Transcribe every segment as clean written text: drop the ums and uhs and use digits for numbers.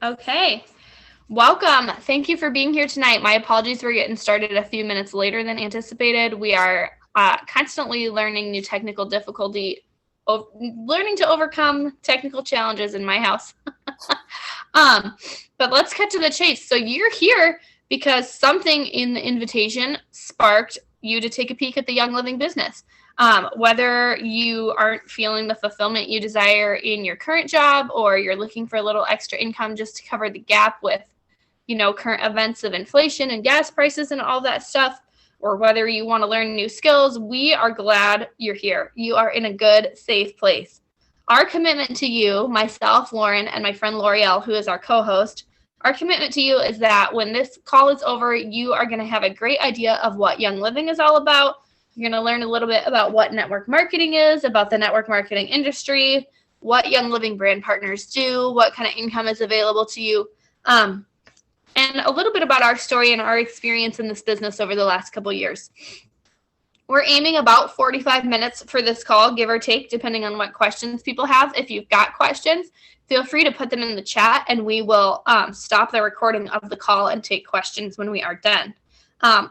Okay. Welcome. Thank you for being here tonight. My apologies, we're getting started a few minutes later than anticipated. We are constantly learning new technical difficulty, learning to overcome technical challenges in my house. um, but let's cut to the chase. So you're here because something in the invitation sparked you to take a peek at the Young Living business. Whether you aren't feeling the fulfillment you desire in your current job, or you're looking for a little extra income just to cover the gap with, current events of inflation and gas prices and all that stuff, or whether you want to learn new skills, we are glad you're here. You are in a good, safe place. Our commitment to you, myself, Lauren, and my friend L'Oreal, who is our co-host, our commitment to you is that when this call is over, you are going to have a great idea of what Young Living is all about. You're going to learn a little bit about what network marketing is, about the network marketing industry, what Young Living brand partners do, what kind of income is available to you, and a little bit about our story and our experience in this business over the last couple years. We're aiming about 45 minutes for this call, give or take, depending on what questions people have. If you've got questions, feel free to put them in the chat, and we will stop the recording of the call and take questions when we are done.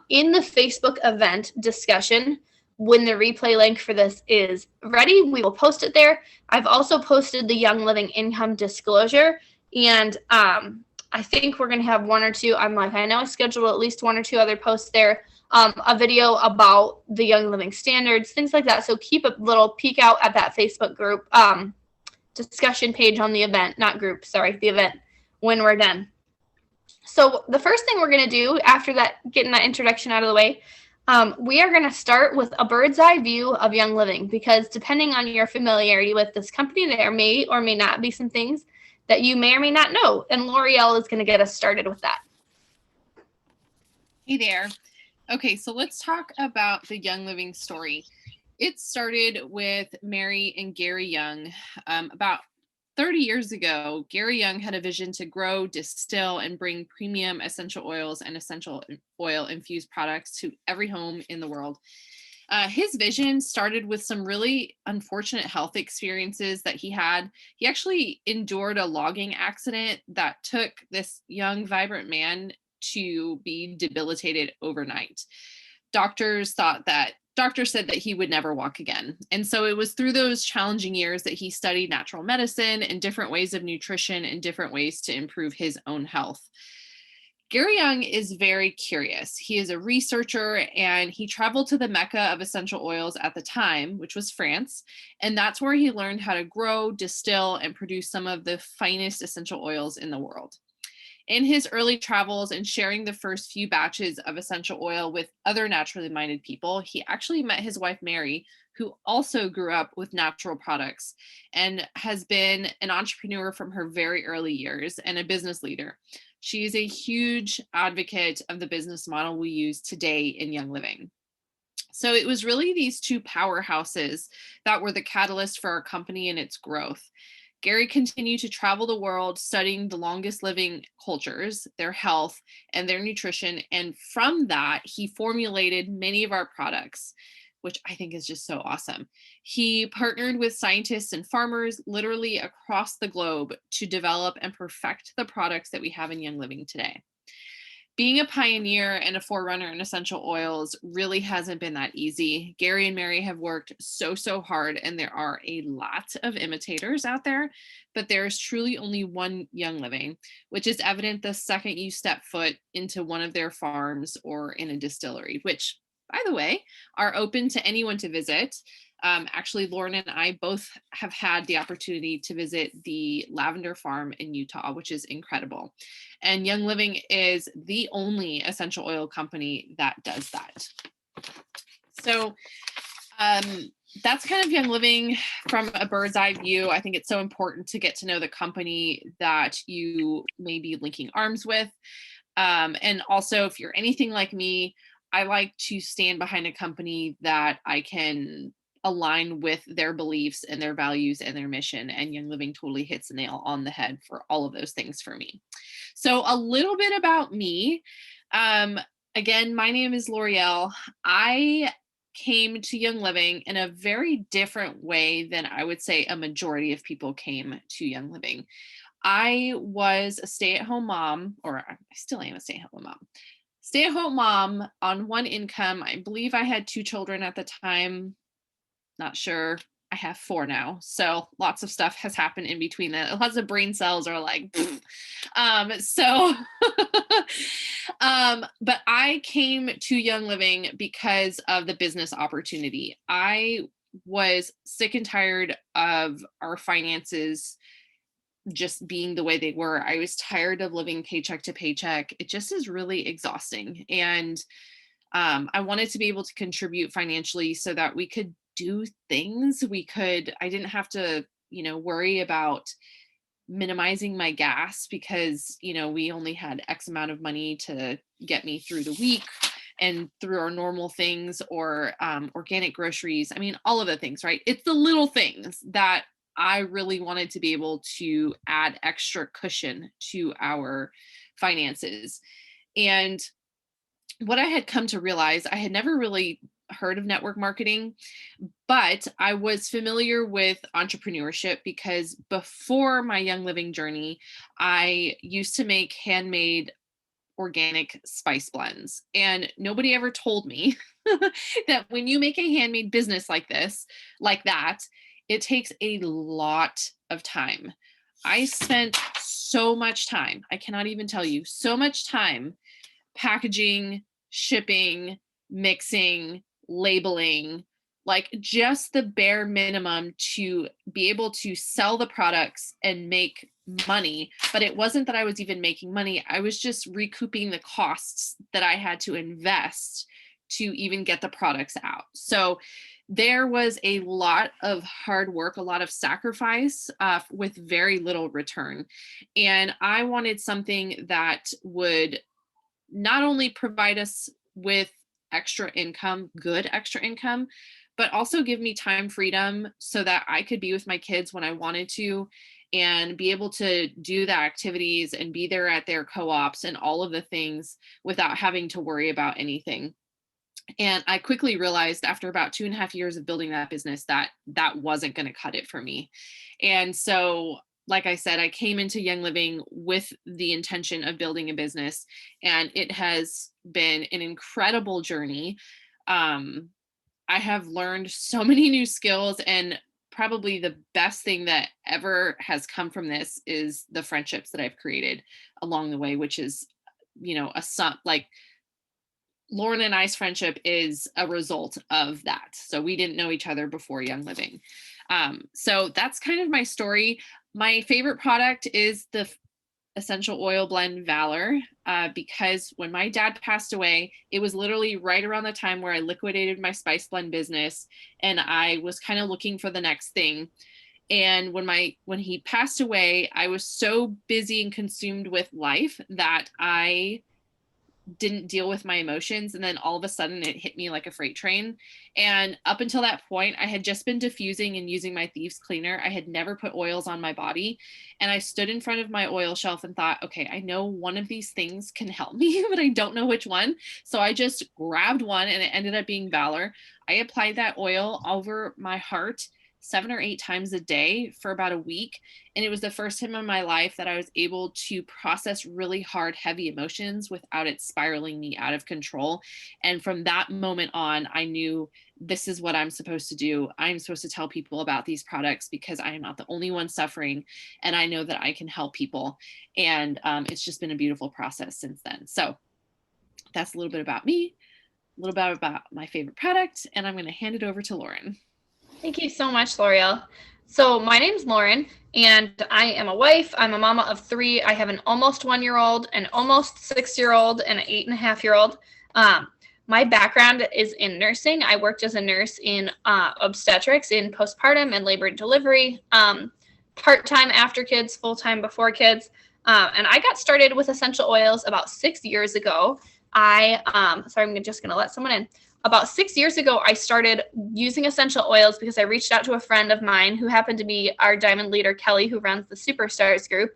In the Facebook event discussion, when the replay link for this is ready, we will post it there. I've also posted the Young Living income disclosure, and I think we're going to have one or two. I know I scheduled at least one or two other posts there. A video about the Young Living standards, things like that. So keep a little peek out at that Facebook group discussion page on the event, the event, when we're done. So the first thing we're going to do after that, getting that introduction out of the way, we are going to start with a bird's eye view of Young Living, because depending on your familiarity with this company, there may or may not be some things that you may or may not know. And L'Oreal is going to get us started with that. Hey there. Okay, so let's talk about the Young Living story. It started with Mary and Gary Young. About 30 years ago, Gary Young had a vision to grow, distill, and bring premium essential oils and essential oil infused products to every home in the world. His vision started with some really unfortunate health experiences that he had. He actually endured a logging accident that took this young, vibrant man to be debilitated overnight. Doctors said that he would never walk again. And so it was through those challenging years that he studied natural medicine and different ways of nutrition and different ways to improve his own health. Gary Young is very curious. He is a researcher, and he traveled to the Mecca of essential oils at the time, which was France. And that's where he learned how to grow, distill, and produce some of the finest essential oils in the world. In his early travels and sharing the first few batches of essential oil with other naturally minded people, he actually met his wife, Mary, who also grew up with natural products and has been an entrepreneur from her very early years and a business leader. She is a huge advocate of the business model we use today in Young Living. So it was really these two powerhouses that were the catalyst for our company and its growth. Gary continued to travel the world studying the longest living cultures, their health, and their nutrition. And from that, he formulated many of our products, which I think is just so awesome. He partnered with scientists and farmers literally across the globe to develop and perfect the products that we have in Young Living today. Being a pioneer and a forerunner in essential oils really hasn't been that easy. Gary and Mary have worked so hard, and there are a lot of imitators out there, but there is truly only one Young Living, which is evident the second you step foot into one of their farms or in a distillery, which, by the way, are open to anyone to visit. Actually, Lauren and I both have had the opportunity to visit the lavender farm in Utah, which is incredible. And Young Living is the only essential oil company that does that. So that's kind of Young Living from a bird's eye view. I think it's so important to get to know the company that you may be linking arms with. And also, if you're anything like me, I like to stand behind a company that I can align with their beliefs and their values and their mission. And Young Living totally hits the nail on the head for all of those things for me. So a little bit about me. Again, my name is L'Oreal. I came to Young Living in a very different way than I would say a majority of people came to Young Living. I was a stay-at-home mom, or I still am a stay-at-home mom. Stay-at-home mom on one income. I believe I had 2 children at the time. Not sure. I have 4 now. So lots of stuff has happened in between that. Lots of brain cells are like, so, but I came to Young Living because of the business opportunity. I was sick and tired of our finances just being the way they were. I was tired of living paycheck to paycheck. It just is really exhausting. And I wanted to be able to contribute financially so that we could do things. I didn't have to, worry about minimizing my gas because, we only had X amount of money to get me through the week and through our normal things, or organic groceries. I mean, all of the things, right? It's the little things that I really wanted to be able to add extra cushion to our finances. And what I had come to realize, I had never really heard of network marketing, but I was familiar with entrepreneurship because before my Young Living journey, I used to make handmade organic spice blends. And nobody ever told me that when you make a handmade business like that, it takes a lot of time. I spent so much time, I cannot even tell you, so much time packaging, shipping, mixing, labeling, like just the bare minimum to be able to sell the products and make money. But it wasn't that I was even making money. I was just recouping the costs that I had to invest to even get the products out. So there was a lot of hard work, a lot of sacrifice with very little return. And I wanted something that would not only provide us with extra income, good extra income, but also give me time freedom so that I could be with my kids when I wanted to and be able to do the activities and be there at their co-ops and all of the things without having to worry about anything. And I quickly realized after about 2.5 years of building that business that that wasn't going to cut it for me. And so, like I said, I came into Young Living with the intention of building a business, and it has been an incredible journey. I have learned so many new skills, and probably the best thing that ever has come from this is the friendships that I've created along the way, which is, like Lauren and I's friendship is a result of that. So we didn't know each other before Young Living. So that's kind of my story. My favorite product is the essential oil blend Valor, because when my dad passed away, it was literally right around the time where I liquidated my spice blend business, and I was kind of looking for the next thing. And when he passed away, I was so busy and consumed with life that I didn't deal with my emotions, and then all of a sudden it hit me like a freight train. And up until that point, I had just been diffusing and using my thieves cleaner. I had never put oils on my body, and I stood in front of my oil shelf and thought, okay, I know one of these things can help me, but I don't know which one. So I just grabbed one, and it ended up being Valor. I applied that oil over my heart 7 or 8 times a day for about a week. And it was the first time in my life that I was able to process really hard, heavy emotions without it spiraling me out of control. And from that moment on, I knew this is what I'm supposed to do. I'm supposed to tell people about these products because I am not the only one suffering. And I know that I can help people. And it's just been a beautiful process since then. So that's a little bit about me, a little bit about my favorite product. And I'm going to hand it over to Lauren. Thank you so much, L'Oreal. So my name's Lauren, and I am a wife. I'm a mama of 3. I have an almost 1-year-old, an almost 6-year-old, and an 8.5-year-old. My background is in nursing. I worked as a nurse in obstetrics, in postpartum and labor and delivery, part-time after kids, full-time before kids. And I got started with essential oils about 6 years ago. Sorry, I'm just going to let someone in. About 6 years ago, I started using essential oils because I reached out to a friend of mine who happened to be our diamond leader, Kelly, who runs the Superstars group,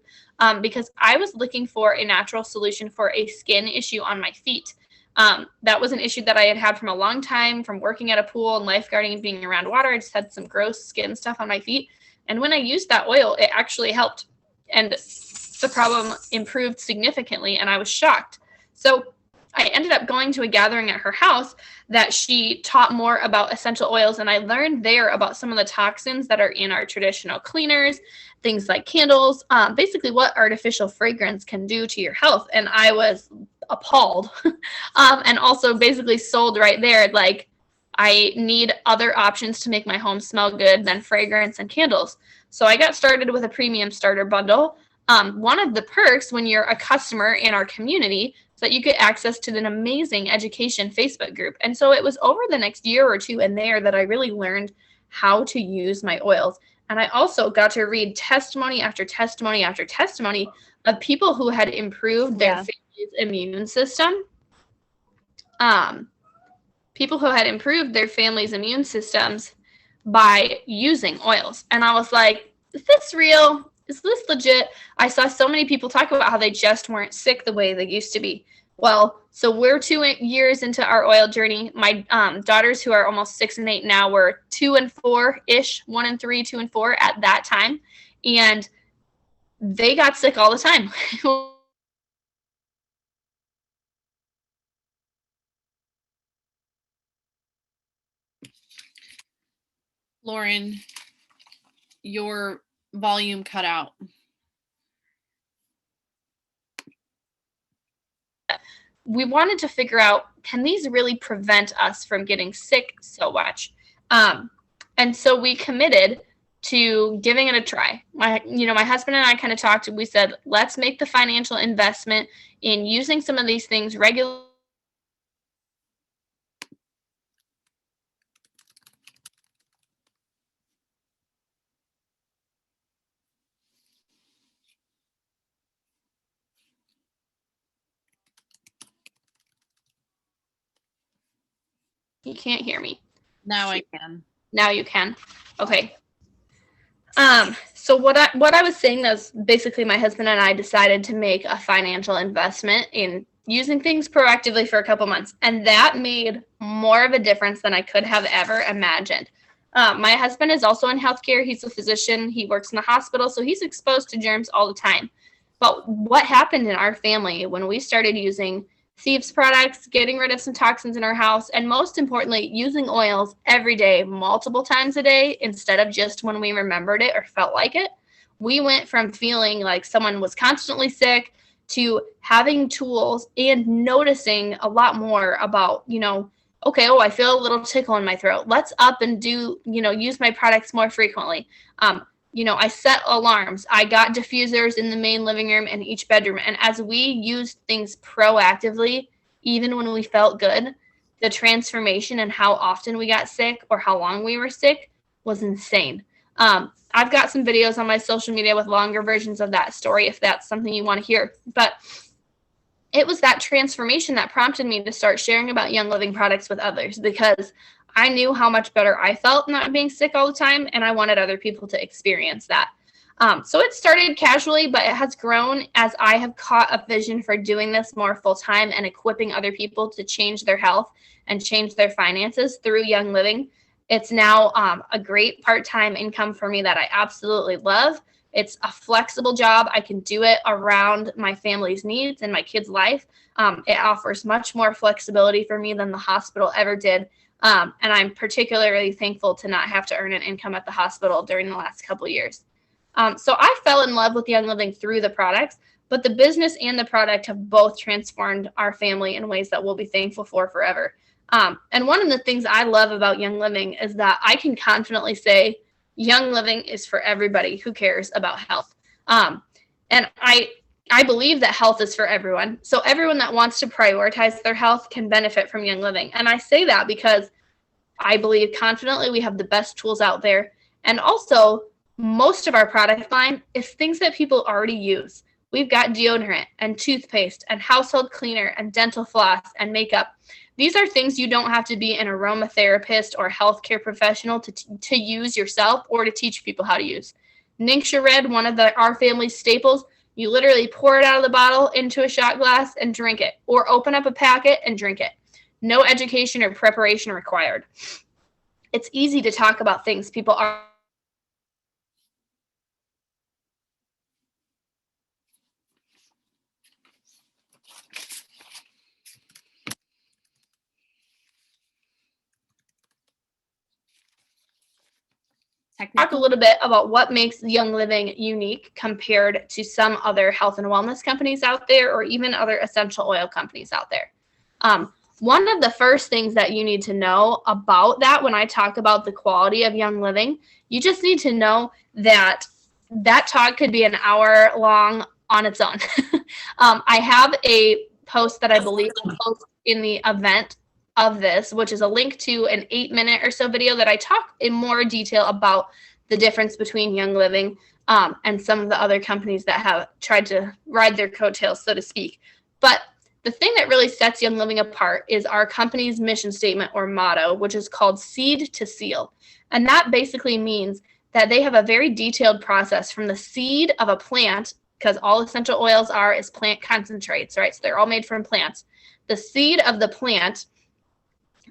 because I was looking for a natural solution for a skin issue on my feet. That was an issue that I had had from a long time, from working at a pool and lifeguarding and being around water. I just had some gross skin stuff on my feet. And when I used that oil, it actually helped. And the problem improved significantly, and I was shocked. So I ended up going to a gathering at her house that she taught more about essential oils, and I learned there about some of the toxins that are in our traditional cleaners, things like candles, basically what artificial fragrance can do to your health. And I was appalled, and also basically sold right there, like, I need other options to make my home smell good than fragrance and candles. So I got started with a premium starter bundle. One of the perks when you're a customer in our community is that you get access to an amazing education Facebook group. And so it was over the next year or two in there that I really learned how to use my oils. And I also got to read testimony after testimony after testimony of people who had improved their family's immune system. People who had improved their family's immune systems by using oils. And I was like, is this real? Is this legit? I saw so many people talk about how they just weren't sick the way they used to be. Well, so we're 2 years into our oil journey. My daughters, who are almost 6 and 8 now, were 2 and 4-ish, 1 and 3, 2 and 4 at that time. And they got sick all the time. Lauren, your volume cut out. We wanted to figure out, can these really prevent us from getting sick so much? And so we committed to giving it a try. My husband and I kind of talked, and we said, let's make the financial investment in using some of these things regularly. You can't hear me. Now I can. Now you can. Okay. So what I was saying is basically my husband and I decided to make a financial investment in using things proactively for a couple months. And that made more of a difference than I could have ever imagined. My husband is also in healthcare. He's a physician. He works in the hospital, so he's exposed to germs all the time. But what happened in our family when we started using Thieves products, getting rid of some toxins in our house, and most importantly, using oils every day, multiple times a day, instead of just when we remembered it or felt like it, we went from feeling like someone was constantly sick to having tools and noticing a lot more about, okay, I feel a little tickle in my throat. Let's up and do, use my products more frequently. I set alarms. I got diffusers in the main living room and each bedroom. And as we used things proactively, even when we felt good, the transformation and how often we got sick or how long we were sick was insane. I've got some videos on my social media with longer versions of that story if that's something you want to hear. But it was that transformation that prompted me to start sharing about Young Living products with others, because I knew how much better I felt not being sick all the time, and I wanted other people to experience that. So it started casually, but it has grown as I have caught a vision for doing this more full-time and equipping other people to change their health and change their finances through Young Living. It's now a great part-time income for me that I absolutely love. It's a flexible job. I can do it around my family's needs and my kids' life. It offers much more flexibility for me than the hospital ever did. And I'm particularly thankful to not have to earn an income at the hospital during the last couple years. So I fell in love with Young Living through the products, but the business and the product have both transformed our family in ways that we'll be thankful for forever. And one of the things I love about Young Living is that I can confidently say Young Living is for everybody who cares about health. And I believe that health is for everyone. So everyone that wants to prioritize their health can benefit from Young Living. And I say that because I believe confidently we have the best tools out there. And also, most of our product line is things that people already use. We've got deodorant and toothpaste and household cleaner and dental floss and makeup. These are things you don't have to be an aromatherapist or healthcare professional to use yourself or to teach people how to use. Ningxia Red, one of our family's staples, You literally pour it out of the bottle into a shot glass and drink it, or open up a packet and drink it. No education or preparation required. It's easy to talk about things people are talk a little bit about what makes Young Living unique compared to some other health and wellness companies out there, or even other essential oil companies out there. One of the first things that you need to know about that, when I talk about the quality of Young Living, you just need to know that that talk could be an hour long on its own. I have a post that I believe will post in the event of this, which is a link to an 8-minute or so video that I talk in more detail about the difference between Young Living and some of the other companies that have tried to ride their coattails, so to speak. But the thing that really sets Young Living apart is our company's mission statement or motto, which is called Seed to Seal. And that basically means that they have a very detailed process from the seed of a plant, because all essential oils is plant concentrates, right? So they're all made from plants. The seed of the plant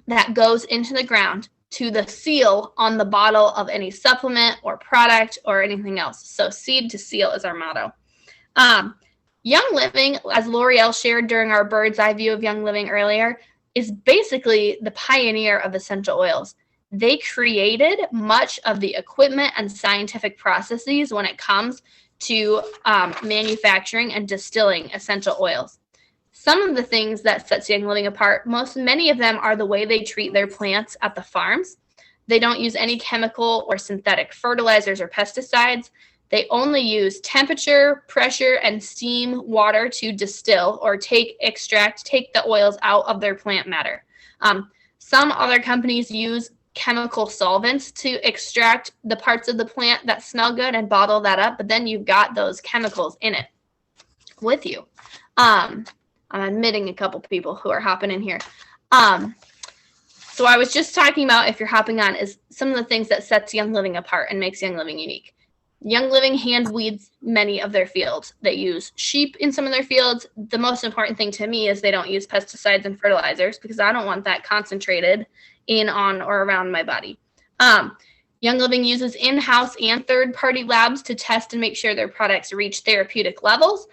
that goes into the ground to the seal on the bottle of any supplement or product or anything else. So Seed to Seal is our motto. Young Living, as L'Oreal shared during our bird's eye view of Young Living earlier, is basically the pioneer of essential oils. They created much of the equipment and scientific processes when it comes to manufacturing and distilling essential oils. Some of the things that sets Young Living apart, many of them are the way they treat their plants at the farms. They don't use any chemical or synthetic fertilizers or pesticides. They only use temperature, pressure, and steam water to distill or take the oils out of their plant matter. Some other companies use chemical solvents to extract the parts of the plant that smell good and bottle that up, but then you've got those chemicals in it with you. I'm admitting a couple people who are hopping in here. So I was just talking about, if you're hopping on, is some of the things that sets Young Living apart and makes Young Living unique. Young Living hand weeds many of their fields. They use sheep in some of their fields. The most important thing to me is they don't use pesticides and fertilizers, because I don't want that concentrated in, on, or around my body. Young Living uses in-house and third-party labs to test and make sure their products reach therapeutic levels.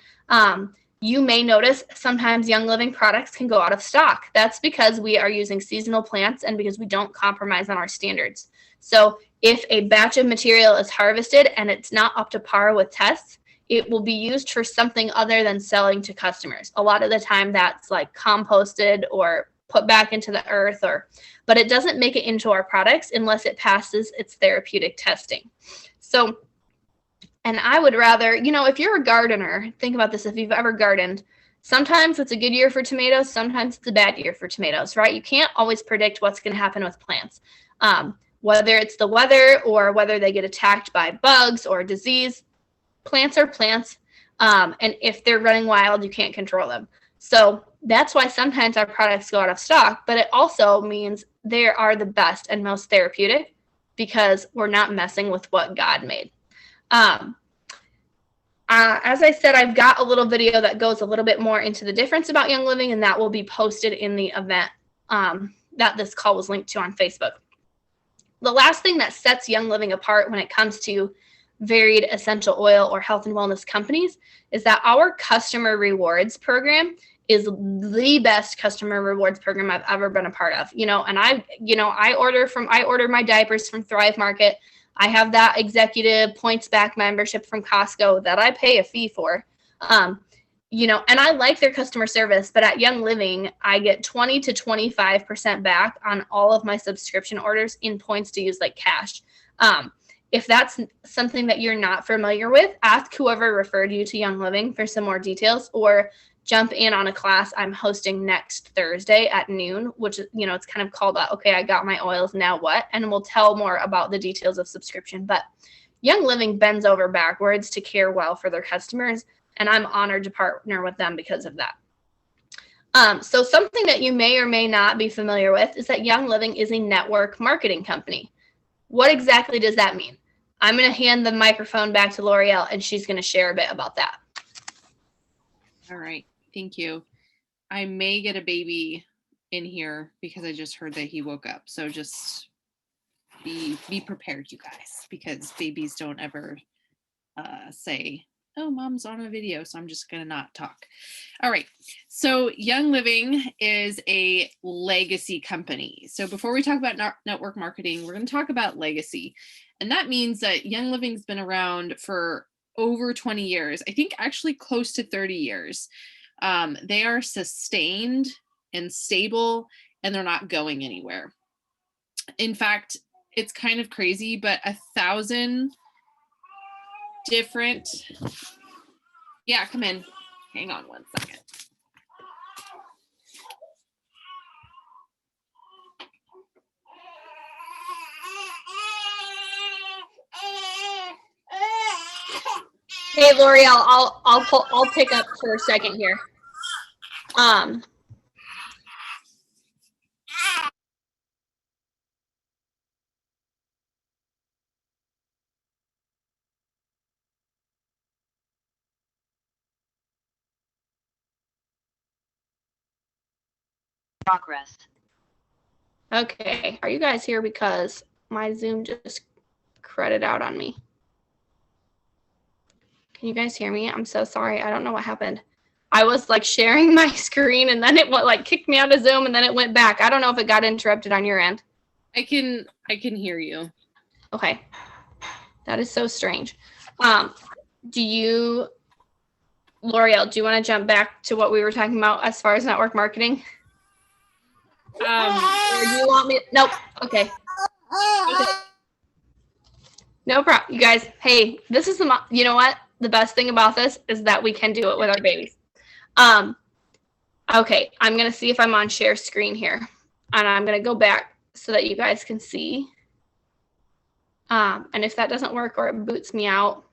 You may notice sometimes Young Living products can go out of stock. That's because we are using seasonal plants and because we don't compromise on our standards. So if a batch of material is harvested and it's not up to par with tests, it will be used for something other than selling to customers. A lot of the time that's like composted or put back into the earth, but it doesn't make it into our products unless it passes its therapeutic testing. So, and I would rather, if you're a gardener, think about this, if you've ever gardened, sometimes it's a good year for tomatoes, sometimes it's a bad year for tomatoes, right? You can't always predict what's going to happen with plants. Whether it's the weather or whether they get attacked by bugs or disease, plants are plants. And if they're running wild, you can't control them. So that's why sometimes our products go out of stock, but it also means they are the best and most therapeutic because we're not messing with what God made. As I said, I've got a little video that goes a little bit more into the difference about Young Living, and that will be posted in the event that this call was linked to on Facebook. The last thing that sets Young Living apart when it comes to varied essential oil or health and wellness companies is that our customer rewards program is the best customer rewards program I've ever been a part of. And I order my diapers from Thrive Market. I have that executive points back membership from Costco that I pay a fee for. And I like their customer service, but at Young Living, I get 20 to 25% back on all of my subscription orders in points to use like cash. If that's something that you're not familiar with, ask whoever referred you to Young Living for some more details, or jump in on a class I'm hosting next Thursday at noon, which is, it's kind of called okay, I got my oils, now what? And we'll tell more about the details of subscription. But Young Living bends over backwards to care well for their customers, and I'm honored to partner with them because of that. So something that you may or may not be familiar with is that Young Living is a network marketing company. What exactly does that mean? I'm going to hand the microphone back to L'Oreal, and she's going to share a bit about that. All right. Thank you. I may get a baby in here because I just heard that he woke up. So just be prepared, you guys, because babies don't ever say, oh, mom's on a video, so I'm just gonna not talk. All right, so Young Living is a legacy company. So before we talk about network marketing, we're gonna talk about legacy. And that means that Young Living's been around for over 20 years, I think actually close to 30 years. They are sustained and stable, and they're not going anywhere. In fact, it's kind of crazy, but 1,000 different, yeah, come in. Hang on one second. Hey, L'Oreal, I'll pick up for a second here. Progress. Okay, are you guys here? Because my Zoom just credited out on me. Can you guys hear me? I'm so sorry. I don't know what happened. I was like sharing my screen and then it went like kicked me out of Zoom and then it went back. I don't know if it got interrupted on your end. I can hear you. Okay. That is so strange. L'Oreal, do you want to jump back to what we were talking about as far as network marketing? Or do you want me? Nope. Okay. No problem. You guys, hey, this is you know what? The best thing about this is that we can do it with our babies. Okay, I'm going to see if I'm on share screen here. And I'm going to go back so that you guys can see. And if that doesn't work or it boots me out,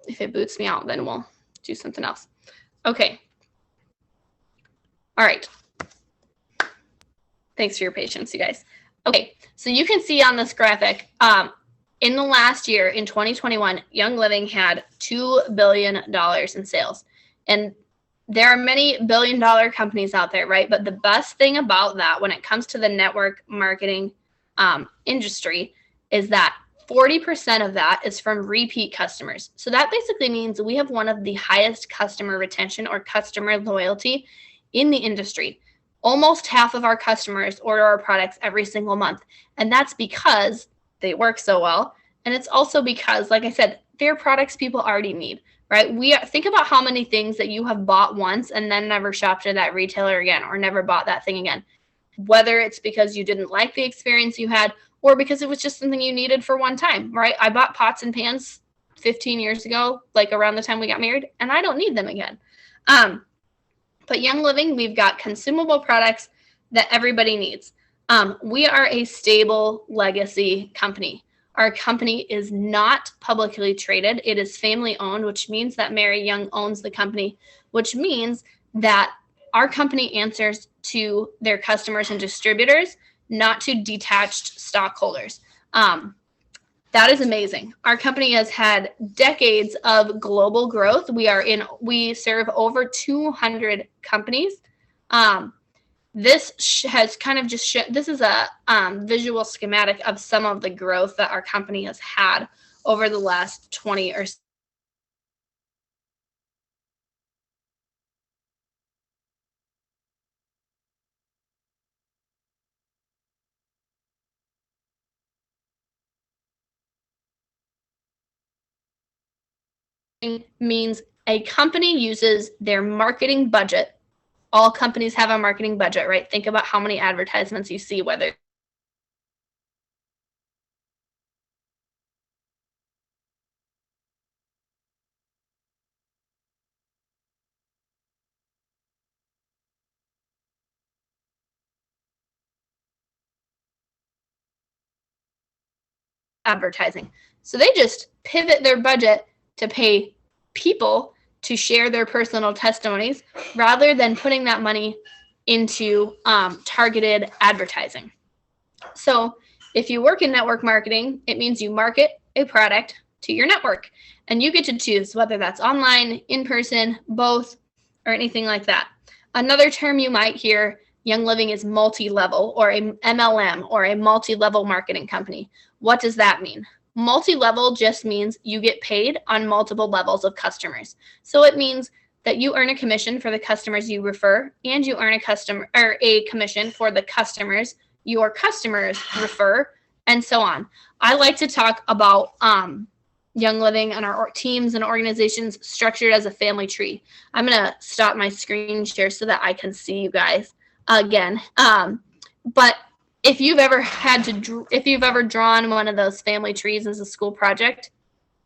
if it boots me out, then we'll do something else. Okay. All right. Thanks for your patience, you guys. Okay, so you can see on this graphic, in the last year, in 2021, Young Living had $2 billion in sales. And there are many billion-dollar companies out there, right? But the best thing about that when it comes to the network marketing industry is that 40% of that is from repeat customers. So that basically means we have one of the highest customer retention or customer loyalty in the industry. Almost half of our customers order our products every single month. And that's because they work so well. And it's also because, like I said, they're products people already need, right? Think about how many things that you have bought once and then never shopped at that retailer again or never bought that thing again. Whether it's because you didn't like the experience you had or because it was just something you needed for one time, right? I bought pots and pans 15 years ago, like around the time we got married, and I don't need them again. But Young Living, we've got consumable products that everybody needs. We are a stable legacy company. Our company is not publicly traded. It is family owned, which means that Mary Young owns the company, which means that our company answers to their customers and distributors, not to detached stockholders. That is amazing. Our company has had decades of global growth. We serve over 200 companies. This has kind of just this is a visual schematic of some of the growth that our company has had over the last 20 or so means a company uses their marketing budget. All companies have a marketing budget, right? Think about how many advertisements you see, whether advertising. So they just pivot their budget to pay people to share their personal testimonies rather than putting that money into targeted advertising. So if you work in network marketing, it means you market a product to your network. And you get to choose whether that's online, in person, both, or anything like that. Another term you might hear, Young Living is multi-level, or a MLM, or a multi-level marketing company. What does that mean? Multi-level just means you get paid on multiple levels of customers. So it means that you earn a commission for the customers you refer, and you earn a commission for the customers your customers refer, and so on. I like to talk about Young Living and our teams and organizations structured as a family tree. I'm gonna stop my screen share so that I can see you guys again. But if you've ever drawn one of those family trees as a school project,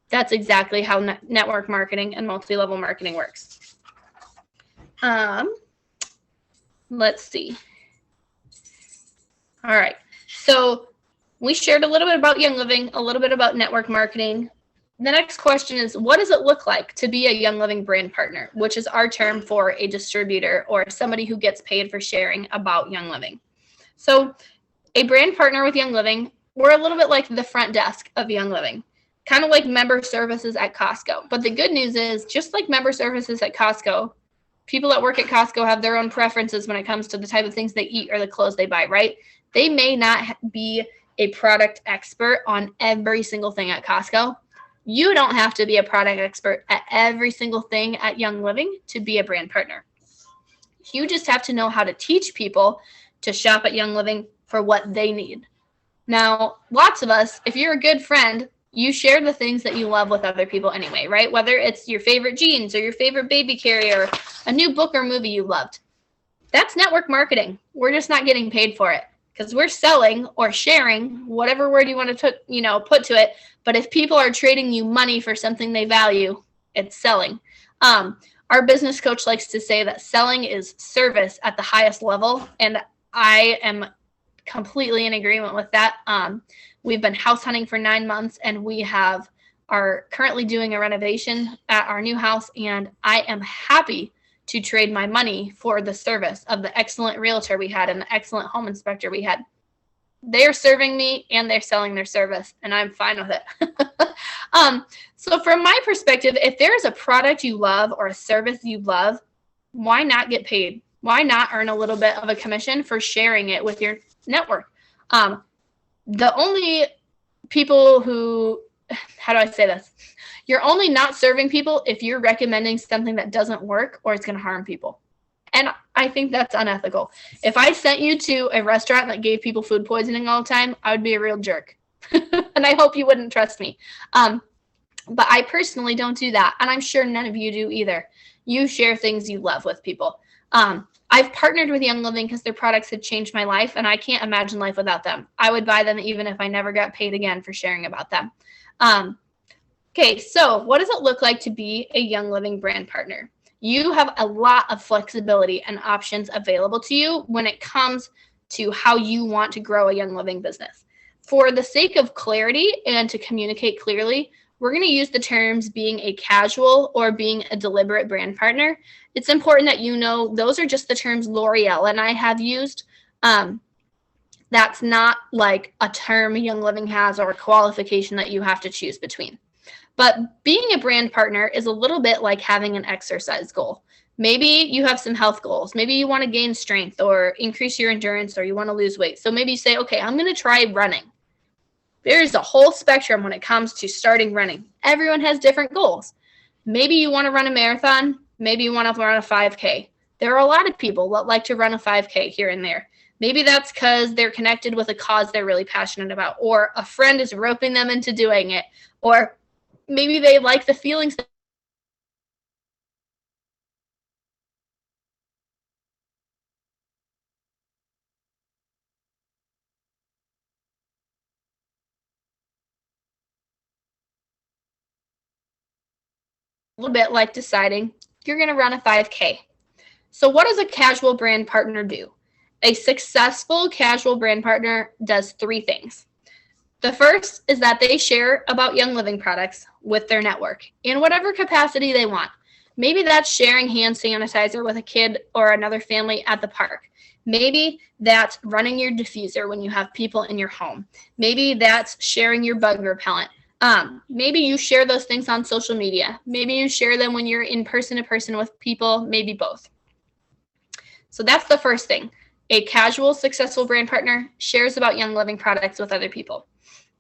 that's exactly how network marketing and multi-level marketing works. Let's see. All right. So we shared a little bit about Young Living, a little bit about network marketing. The next question is, what does it look like to be a Young Living brand partner, which is our term for a distributor or somebody who gets paid for sharing about Young Living. So a brand partner with Young Living, we're a little bit like the front desk of Young Living, kind of like member services at Costco. But the good news is, just like member services at Costco, people that work at Costco have their own preferences when it comes to the type of things they eat or the clothes they buy, right? They may not be a product expert on every single thing at Costco. You don't have to be a product expert at every single thing at Young Living to be a brand partner. You just have to know how to teach people to shop at Young Living for what they need. Now, lots of us, if you're a good friend, you share the things that you love with other people anyway, right? Whether it's your favorite jeans or your favorite baby carrier, or a new book or movie you loved. That's network marketing. We're just not getting paid for it because we're selling or sharing, whatever word you want to put to it. But if people are trading you money for something they value, it's selling. Our business coach likes to say that selling is service at the highest level, and I am completely in agreement with that. We've been house hunting for 9 months, and we are currently doing a renovation at our new house, and I am happy to trade my money for the service of the excellent realtor we had and the excellent home inspector we had. They're serving me and they're selling their service, and I'm fine with it. So from my perspective, if there is a product you love or a service you love, why not get paid? Why not earn a little bit of a commission for sharing it with your network? The only people who, how do I say this? You're only not serving people if you're recommending something that doesn't work or it's going to harm people. And I think that's unethical. If I sent you to a restaurant that gave people food poisoning all the time, I would be a real jerk. And I hope you wouldn't trust me. But I personally don't do that. And I'm sure none of you do either. You share things you love with people. I've partnered with Young Living because their products have changed my life, and I can't imagine life without them. I would buy them even if I never got paid again for sharing about them. Okay, so what does it look like to be a Young Living brand partner? You have a lot of flexibility and options available to you when it comes to how you want to grow a Young Living business. For the sake of clarity and to communicate clearly, we're going to use the terms being a casual or being a deliberate brand partner. It's important that you know those are just the terms L'Oreal and I have used. That's not like a term Young Living has or a qualification that you have to choose between. But being a brand partner is a little bit like having an exercise goal. Maybe you have some health goals. Maybe you want to gain strength or increase your endurance, or you want to lose weight. So maybe you say, okay, I'm going to try running. There's a whole spectrum when it comes to starting running. Everyone has different goals. Maybe you want to run a marathon. Maybe you want to run a 5K. There are a lot of people that like to run a 5K here and there. Maybe that's because they're connected with a cause they're really passionate about, or a friend is roping them into doing it, or maybe they like the feelings a little bit like deciding you're going to run a 5K. So what does a casual brand partner do? A successful casual brand partner does 3 things. The first is that they share about Young Living products with their network in whatever capacity they want. Maybe that's sharing hand sanitizer with a kid or another family at the park. Maybe that's running your diffuser when you have people in your home. Maybe that's sharing your bug repellent. Maybe you share those things on social media. Maybe you share them when you're in person to person with people, maybe both. So that's the first thing. A casual, successful brand partner shares about Young Living products with other people.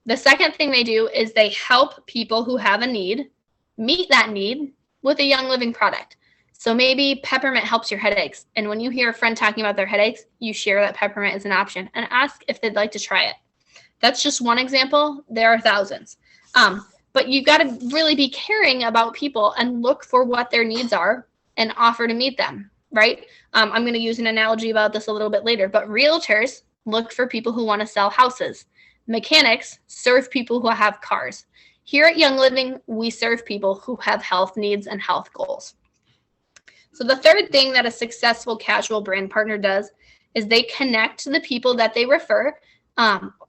The second thing they do is they help people who have a need meet that need with a Young Living product. So maybe peppermint helps your headaches. And when you hear a friend talking about their headaches, you share that peppermint is an option and ask if they'd like to try it. That's just one example. There are thousands. But you've got to really be caring about people and look for what their needs are and offer to meet them, right? I'm going to use an analogy about this a little bit later, but realtors look for people who want to sell houses. Mechanics serve people who have cars. Here at Young Living, we serve people who have health needs and health goals. So the third thing that a successful casual brand partner does is they connect the people that they refer,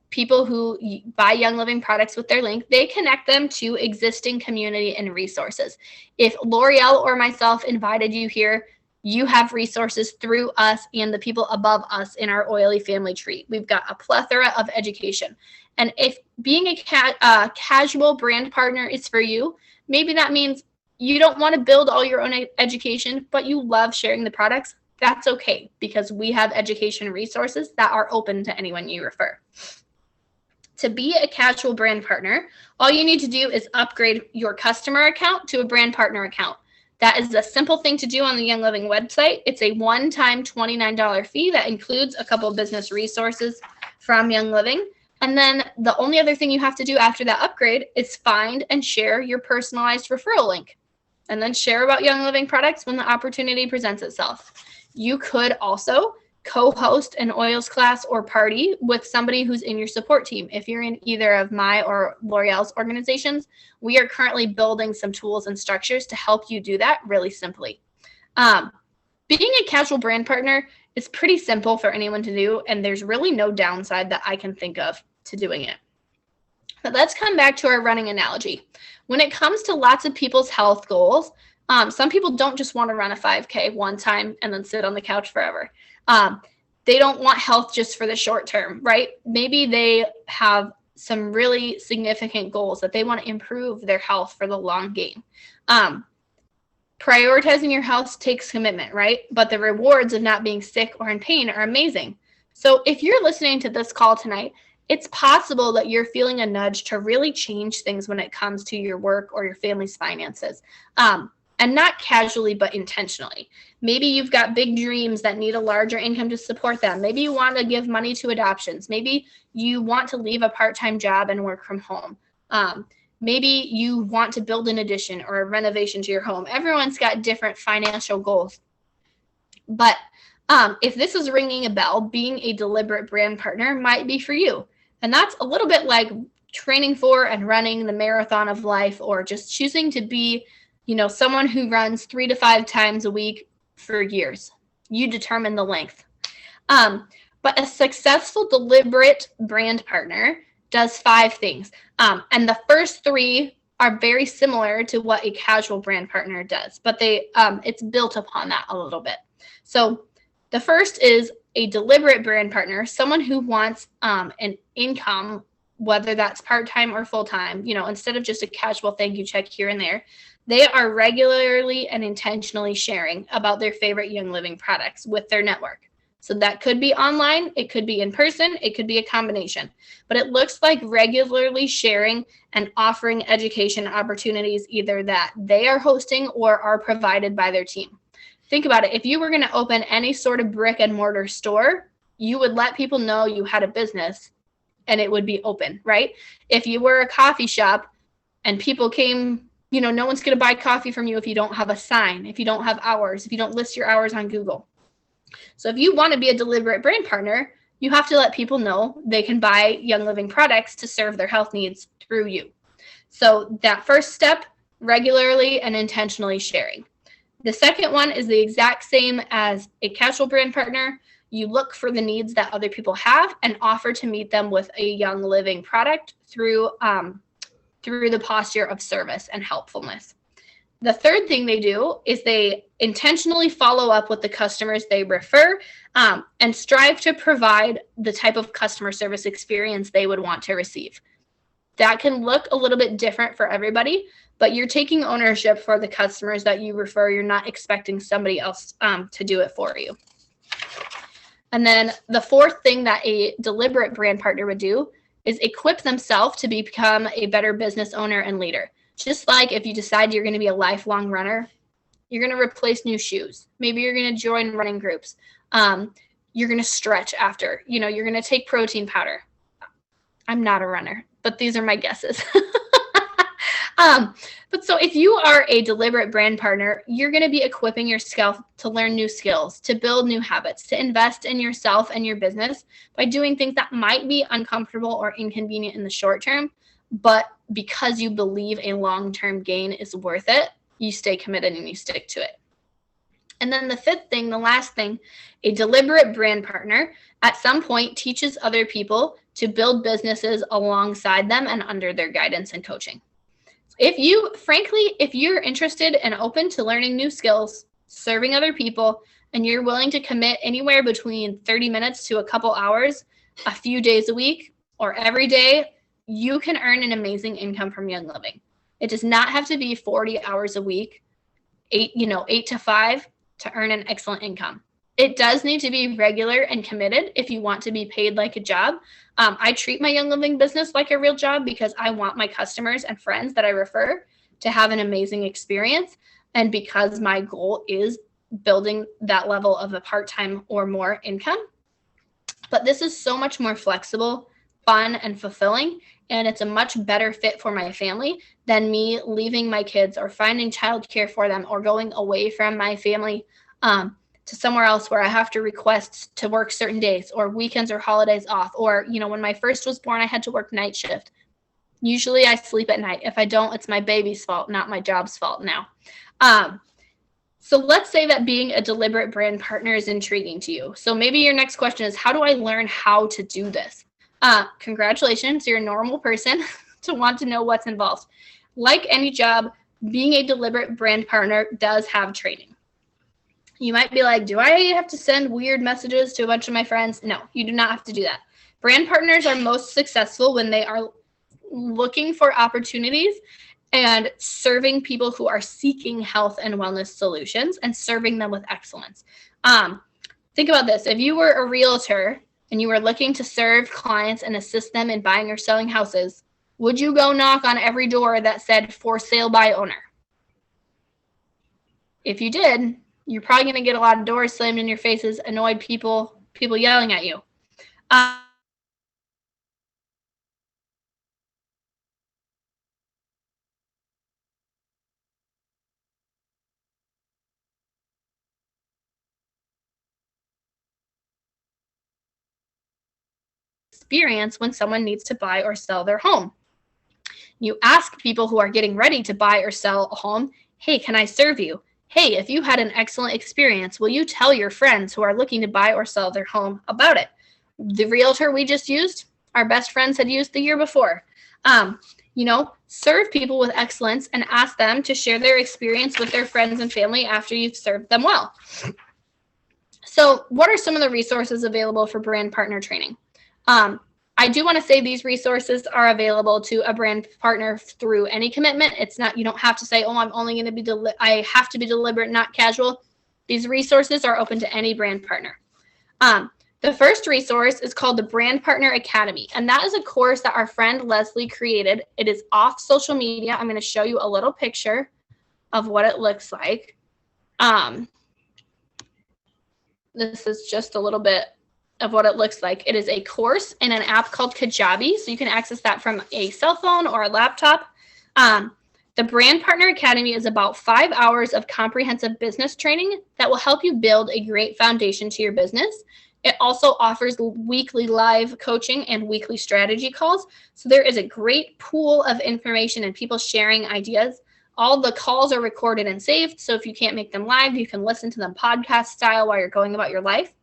people who buy Young Living products with their link, they connect them to existing community and resources. If L'Oreal or myself invited you here, you have resources through us and the people above us in our oily family tree. We've got a plethora of education. And if being a casual brand partner is for you, maybe that means you don't want to build all your own education, but you love sharing the products. That's okay, because we have education resources that are open to anyone you refer. To be a casual brand partner, all you need to do is upgrade your customer account to a brand partner account. That is a simple thing to do on the Young Living website. It's a one-time $29 fee that includes a couple of business resources from Young Living. And then the only other thing you have to do after that upgrade is find and share your personalized referral link. And then share about Young Living products when the opportunity presents itself. You could also co-host an oils class or party with somebody who's in your support team. If you're in either of my or L'Oreal's organizations, we are currently building some tools and structures to help you do that really simply. Being a casual brand partner is pretty simple for anyone to do, and there's really no downside that I can think of to doing it. But let's come back to our running analogy. When it comes to lots of people's health goals, some people don't just want to run a 5K one time and then sit on the couch forever. They don't want health just for the short term, right? Maybe they have some really significant goals that they want to improve their health for the long game. Prioritizing your health takes commitment, right? But the rewards of not being sick or in pain are amazing. So if you're listening to this call tonight, it's possible that you're feeling a nudge to really change things when it comes to your work or your family's finances. And not casually, but intentionally. Maybe you've got big dreams that need a larger income to support them. Maybe you want to give money to adoptions. Maybe you want to leave a part-time job and work from home. Maybe you want to build an addition or a renovation to your home. Everyone's got different financial goals. But if this is ringing a bell, being a deliberate brand partner might be for you. And that's a little bit like training for and running the marathon of life, or just choosing to be someone who runs 3 to 5 times a week for years. You determine the length. But a successful, deliberate brand partner does 5 things. And the first 3 are very similar to what a casual brand partner does, but it's built upon that a little bit. So the first is a deliberate brand partner, someone who wants an income, whether that's part-time or full-time, instead of just a casual thank you check here and there. They are regularly and intentionally sharing about their favorite Young Living products with their network. So that could be online, it could be in person, it could be a combination. But it looks like regularly sharing and offering education opportunities either that they are hosting or are provided by their team. Think about it. If you were going to open any sort of brick and mortar store, you would let people know you had a business and it would be open, right? If you were a coffee shop and people came, no one's going to buy coffee from you if you don't have a sign, if you don't have hours, if you don't list your hours on Google. So if you want to be a deliberate brand partner, you have to let people know they can buy Young Living products to serve their health needs through you. So that first step, regularly and intentionally sharing. The second one is the exact same as a casual brand partner. You look for the needs that other people have and offer to meet them with a Young Living product through the posture of service and helpfulness. The third thing they do is they intentionally follow up with the customers they refer and strive to provide the type of customer service experience they would want to receive. That can look a little bit different for everybody, but you're taking ownership for the customers that you refer. You're not expecting somebody else to do it for you. And then the fourth thing that a deliberate brand partner would do is equip themselves to become a better business owner and leader. Just like if you decide you're going to be a lifelong runner, you're going to replace new shoes. Maybe you're going to join running groups. You're going to stretch after. You're going to take protein powder. I'm not a runner, but these are my guesses. But so if you are a deliberate brand partner, you're going to be equipping yourself to learn new skills, to build new habits, to invest in yourself and your business by doing things that might be uncomfortable or inconvenient in the short term, but because you believe a long-term gain is worth it, you stay committed and you stick to it. And then the fifth thing, the last thing, a deliberate brand partner at some point teaches other people to build businesses alongside them and under their guidance and coaching. If you're interested and open to learning new skills, serving other people, and you're willing to commit anywhere between 30 minutes to a couple hours, a few days a week, or every day, you can earn an amazing income from Young Living. It does not have to be 40 hours a week, 8 to 5 to earn an excellent income. It does need to be regular and committed if you want to be paid like a job. I treat my Young Living business like a real job because I want my customers and friends that I refer to have an amazing experience. And because my goal is building that level of a part-time or more income. But this is so much more flexible, fun, and fulfilling. And it's a much better fit for my family than me leaving my kids or finding childcare for them or going away from my family to somewhere else where I have to request to work certain days or weekends or holidays off. Or, when my first was born, I had to work night shift. Usually I sleep at night. If I don't, it's my baby's fault, not my job's fault now. So let's say that being a deliberate brand partner is intriguing to you. So maybe your next question is, how do I learn how to do this? Congratulations, you're a normal person to want to know what's involved. Like any job, being a deliberate brand partner does have training. You might be like, do I have to send weird messages to a bunch of my friends? No, you do not have to do that. Brand partners are most successful when they are looking for opportunities and serving people who are seeking health and wellness solutions and serving them with excellence. Think about this. If you were a realtor and you were looking to serve clients and assist them in buying or selling houses, would you go knock on every door that said for sale by owner? If you did, you're probably going to get a lot of doors slammed in your faces, annoyed people yelling at you. Experience when someone needs to buy or sell their home. You ask people who are getting ready to buy or sell a home, hey, can I serve you? Hey, if you had an excellent experience, will you tell your friends who are looking to buy or sell their home about it? The realtor we just used, our best friends had used the year before. Serve people with excellence and ask them to share their experience with their friends and family after you've served them well. So what are some of the resources available for brand partner training? I do want to say these resources are available to a brand partner through any commitment. It's not, you don't have to say, I'm only going to be, I have to be deliberate, not casual. These resources are open to any brand partner. The first resource is called the Brand Partner Academy, and that is a course that our friend Leslie created. It is off social media. I'm going to show you a little picture of what it looks like. This is just a little bit of what it looks like. It is a course in an app called Kajabi, so you can access that from a cell phone or a laptop. The Brand Partner Academy is about 5 hours of comprehensive business training that will help you build a great foundation to your business. It also offers weekly live coaching and weekly strategy calls. So there is a great pool of information and people sharing ideas. All the calls are recorded and saved. So if you can't make them live, you can listen to them podcast style while you're going about your life.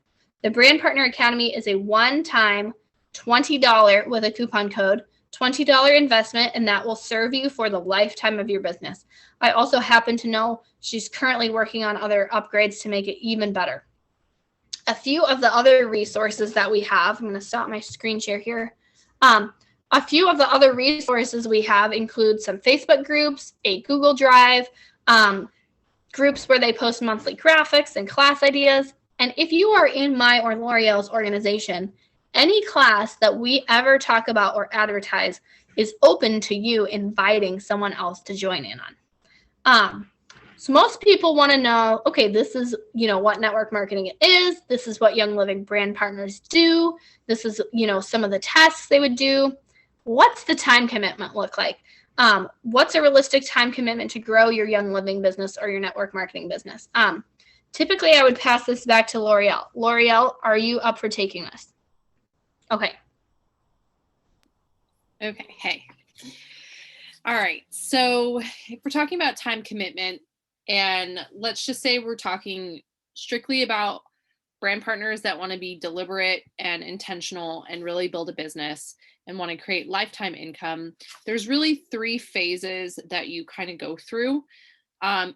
The Brand Partner Academy is a one-time $20 with a coupon code, $20 investment, and that will serve you for the lifetime of your business. I also happen to know she's currently working on other upgrades to make it even better. A few of the other resources that we have, I'm going to stop my screen share here. A few of the other resources we have include some Facebook groups, a Google Drive, groups where they post monthly graphics and class ideas. And if you are in my or L'Oreal's organization, any class that we ever talk about or advertise is open to you inviting someone else to join in on. So most people want to know, okay, this is, what network marketing is. This is what Young Living brand partners do. This is, some of the tasks they would do. What's the time commitment look like? What's a realistic time commitment to grow your Young Living business or your network marketing business? Typically, I would pass this back to L'Oreal. L'Oreal, are you up for taking this? Okay. Okay, hey. All right, so if we're talking about time commitment, and let's just say we're talking strictly about brand partners that want to be deliberate and intentional and really build a business and want to create lifetime income, there's really 3 phases that you kind of go through.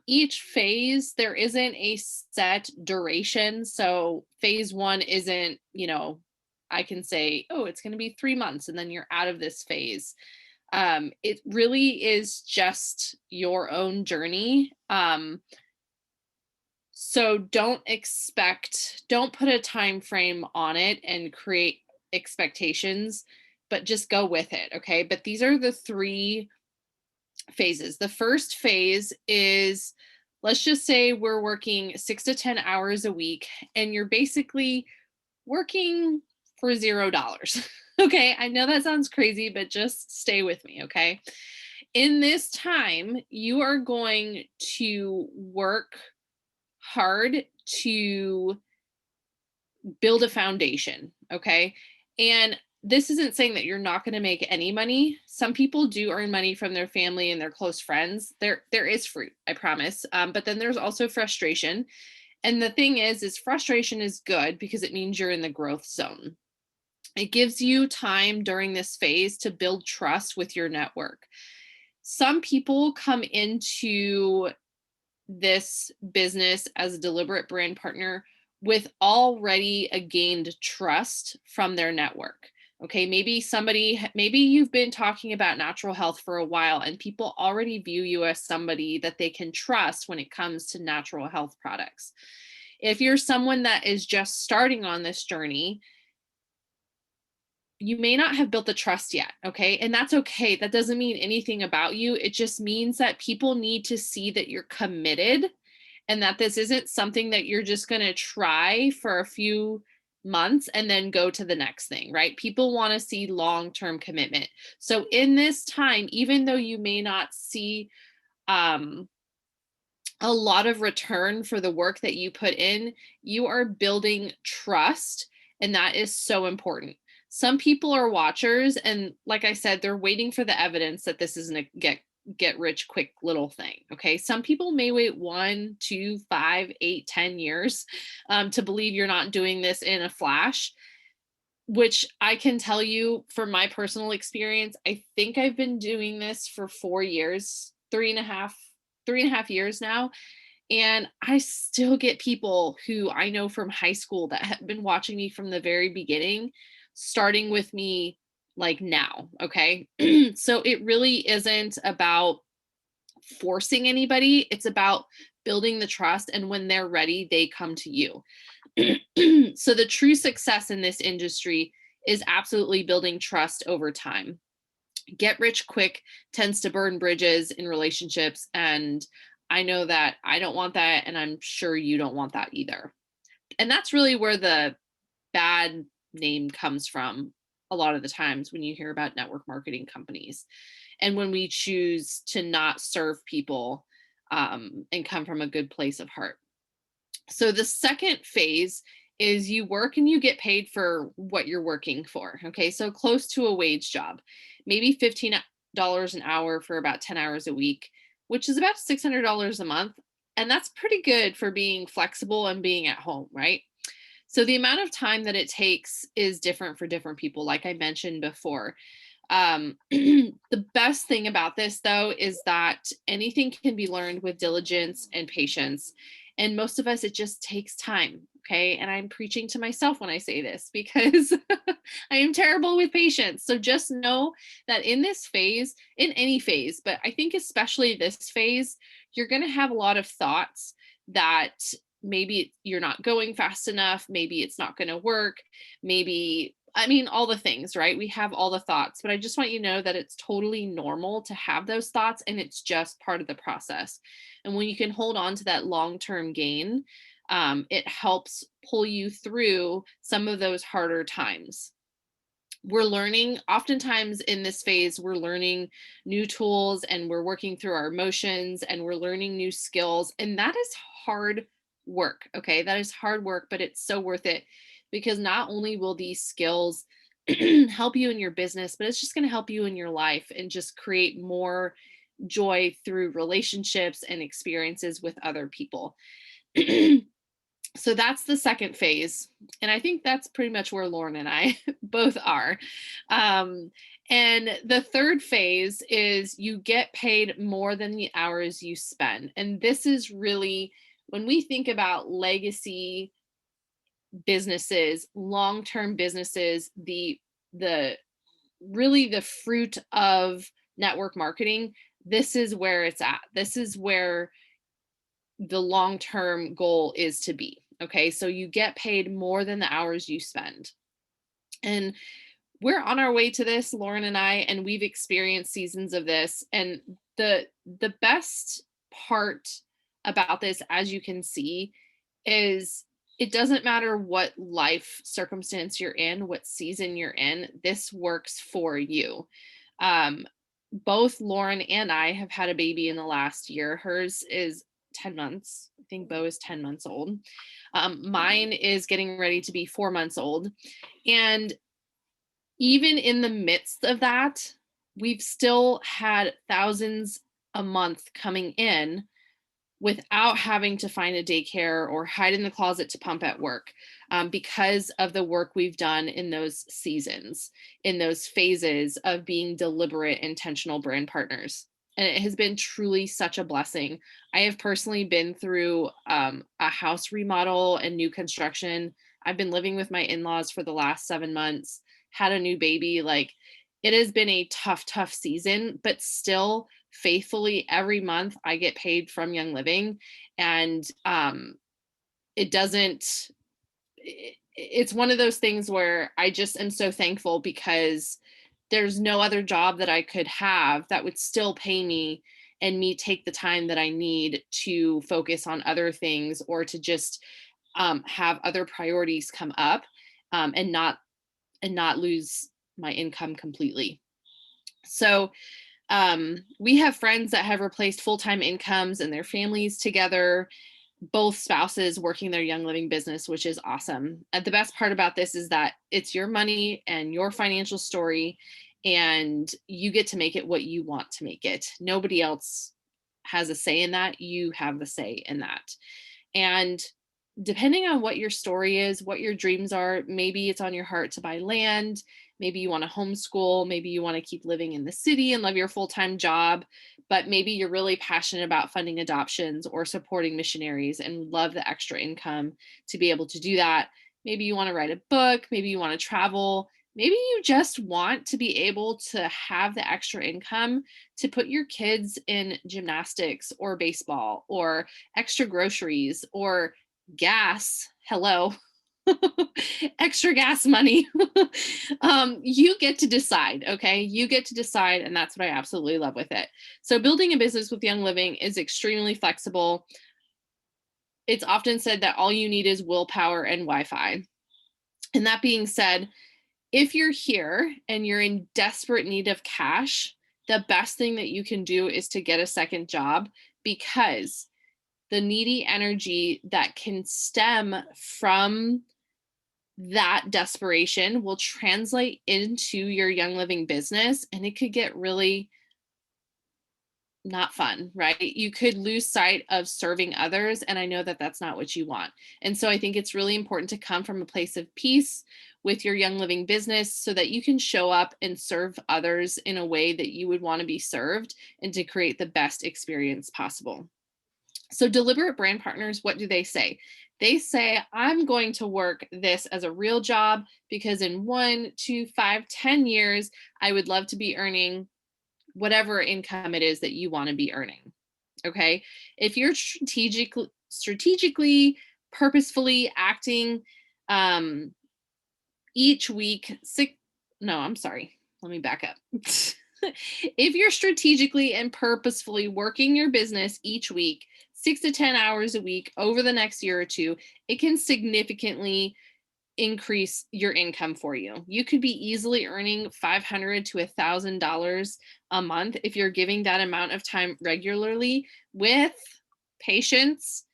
Each phase, there isn't a set duration. So phase 1 isn't, I can say, oh, it's going to be 3 months and then you're out of this phase. It really is just your own journey. So don't put a time frame on it and create expectations, but just go with it. Okay. But these are the 3 phases. The first phase is, let's just say we're working 6 to 10 hours a week and you're basically working for $0. Okay. I know that sounds crazy, but just stay with me. Okay. In this time, you are going to work hard to build a foundation. Okay. And this isn't saying that you're not going to make any money. Some people do earn money from their family and their close friends. There is fruit, I promise. But then there's also frustration. And the thing is frustration is good because it means you're in the growth zone. It gives you time during this phase to build trust with your network. Some people come into this business as a deliberate brand partner with already a gained trust from their network. Okay, maybe you've been talking about natural health for a while and people already view you as somebody that they can trust when it comes to natural health products. If you're someone that is just starting on this journey, you may not have built the trust yet. Okay. And that's okay. That doesn't mean anything about you. It just means that people need to see that you're committed and that this isn't something that you're just going to try for a few months and then go to the next thing, right? People want to see long-term commitment. So in this time, even though you may not see a lot of return for the work that you put in, you are building trust. And that is so important. Some people are watchers. And like I said, they're waiting for the evidence that this isn't a get rich quick little thing. Okay. Some people may wait 1, 2, 5, 8, 10 years to believe you're not doing this in a flash, which I can tell you from my personal experience, I think I've been doing this for 4 years, 3.5 years now. And I still get people who I know from high school that have been watching me from the very beginning, starting with me like now. Okay. So it really isn't about forcing anybody. It's about building the trust. And when they're ready, they come to you. So the true success in this industry is absolutely building trust over time. Get rich quick tends to burn bridges in relationships. And I know that I don't want that. And I'm sure you don't want that either. And that's really where the bad name comes from a lot of the times when you hear about network marketing companies and when we choose to not serve people and come from a good place of heart. So the second phase is you work and you get paid for what you're working for. Okay, so close to a wage job, maybe $15 an hour for about 10 hours a week, which is about $600 a month. And that's pretty good for being flexible and being at home, right? So the amount of time that it takes is different for different people, like I mentioned before. The best thing about this, though, is that anything can be learned with diligence and patience. And most of us, it just takes time. Okay. And I'm preaching to myself when I say this because I am terrible with patience. So just know that in this phase, in any phase, but I think especially this phase, you're going to have a lot of thoughts that maybe you're not going fast enough. Maybe it's not going to work. Maybe, I mean, all the things, right? We have all the thoughts, but I just want you to know that it's totally normal to have those thoughts and it's just part of the process. And when you can hold on to that long-term gain, it helps pull you through some of those harder times. We're learning, oftentimes in this phase, we're learning new tools and we're working through our emotions and we're learning new skills. And that is hard work. Okay. That is hard work, but it's so worth it because not only will these skills help you in your business, but it's just going to help you in your life and just create more joy through relationships and experiences with other people. So that's the second phase. And I think that's pretty much where Lauren and I both are. And the third phase is you get paid more than the hours you spend. And this is really, when we think about legacy businesses, long-term businesses, the really the fruit of network marketing, this is where it's at. This is where the long-term goal is to be. Okay. So you get paid more than the hours you spend. And we're on our way to this, Lauren and I, and we've experienced seasons of this. And the best part about this, as you can see, is it doesn't matter what life circumstance you're in, what season you're in, this works for you. Both Lauren and I have had a baby in the last year. Hers is 10 months. I think Bo is 10 months old. Mine is getting ready to be 4 months old. And even in the midst of that, we've still had thousands a month coming in without having to find a daycare or hide in the closet to pump at work, because of the work we've done in those seasons, in those phases of being deliberate, intentional brand partners. And it has been truly such a blessing. I have personally been through a house remodel and new construction. I've been living with my in-laws for the last 7 months, had a new baby. Like, it has been a tough, tough season, but still faithfully every month I get paid from Young Living. And it doesn't, it's one of those things where I just am so thankful because there's no other job that I could have that would still pay me and me take the time that I need to focus on other things or to just have other priorities come up, and not lose my income completely. So we have friends that have replaced full-time incomes and their families together, both spouses working their Young Living business, which is awesome. And the best part about this is that it's your money and your financial story, and you get to make it what you want to make it. Nobody else has a say in that. You have the say in that. And depending on what your story is, what your dreams are, maybe it's on your heart to buy land, maybe you want to homeschool, maybe you want to keep living in the city and love your full-time job, but maybe you're really passionate about funding adoptions or supporting missionaries and love the extra income to be able to do that. Maybe you want to write a book, maybe you want to travel, maybe you just want to be able to have the extra income to put your kids in gymnastics or baseball or extra groceries or gas. Hello. Extra gas money. You get to decide. Okay. You get to decide. And that's what I absolutely love with it. So building a business with Young Living is extremely flexible. It's often said that all you need is willpower and Wi-Fi. And that being said, if you're here and you're in desperate need of cash, the best thing that you can do is to get a second job, because the needy energy that can stem from that desperation will translate into your Young Living business, and it could get really not fun, right? You could lose sight of serving others, and I know that that's not what you want. And so I think it's really important to come from a place of peace with your Young Living business so that you can show up and serve others in a way that you would want to be served and to create the best experience possible. So deliberate brand partners, what do they say? They say, I'm going to work this as a real job because in 1, 2, 5, 10 years, I would love to be earning whatever income it is that you want to be earning. Okay. If you're strategically, purposefully acting each week, let me back up. If you're strategically and purposefully working your business each week, 6 to 10 hours a week over the next year or two, it can significantly increase your income for you. You could be easily earning $500 to $1,000 a month if you're giving that amount of time regularly with patience,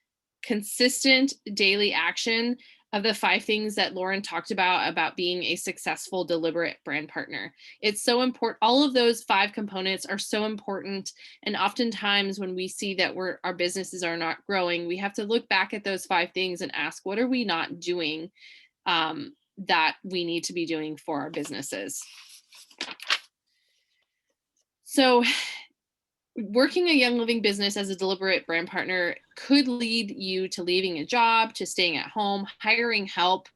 consistent daily action of the 5 things that Lauren talked about being a successful, deliberate brand partner. It's so important. All of those 5 components are so important. And oftentimes when we see that our businesses are not growing, we have to look back at those 5 things and ask, what are we not doing that we need to be doing for our businesses? So working a Young Living business as a deliberate brand partner could lead you to leaving a job, to staying at home, hiring help.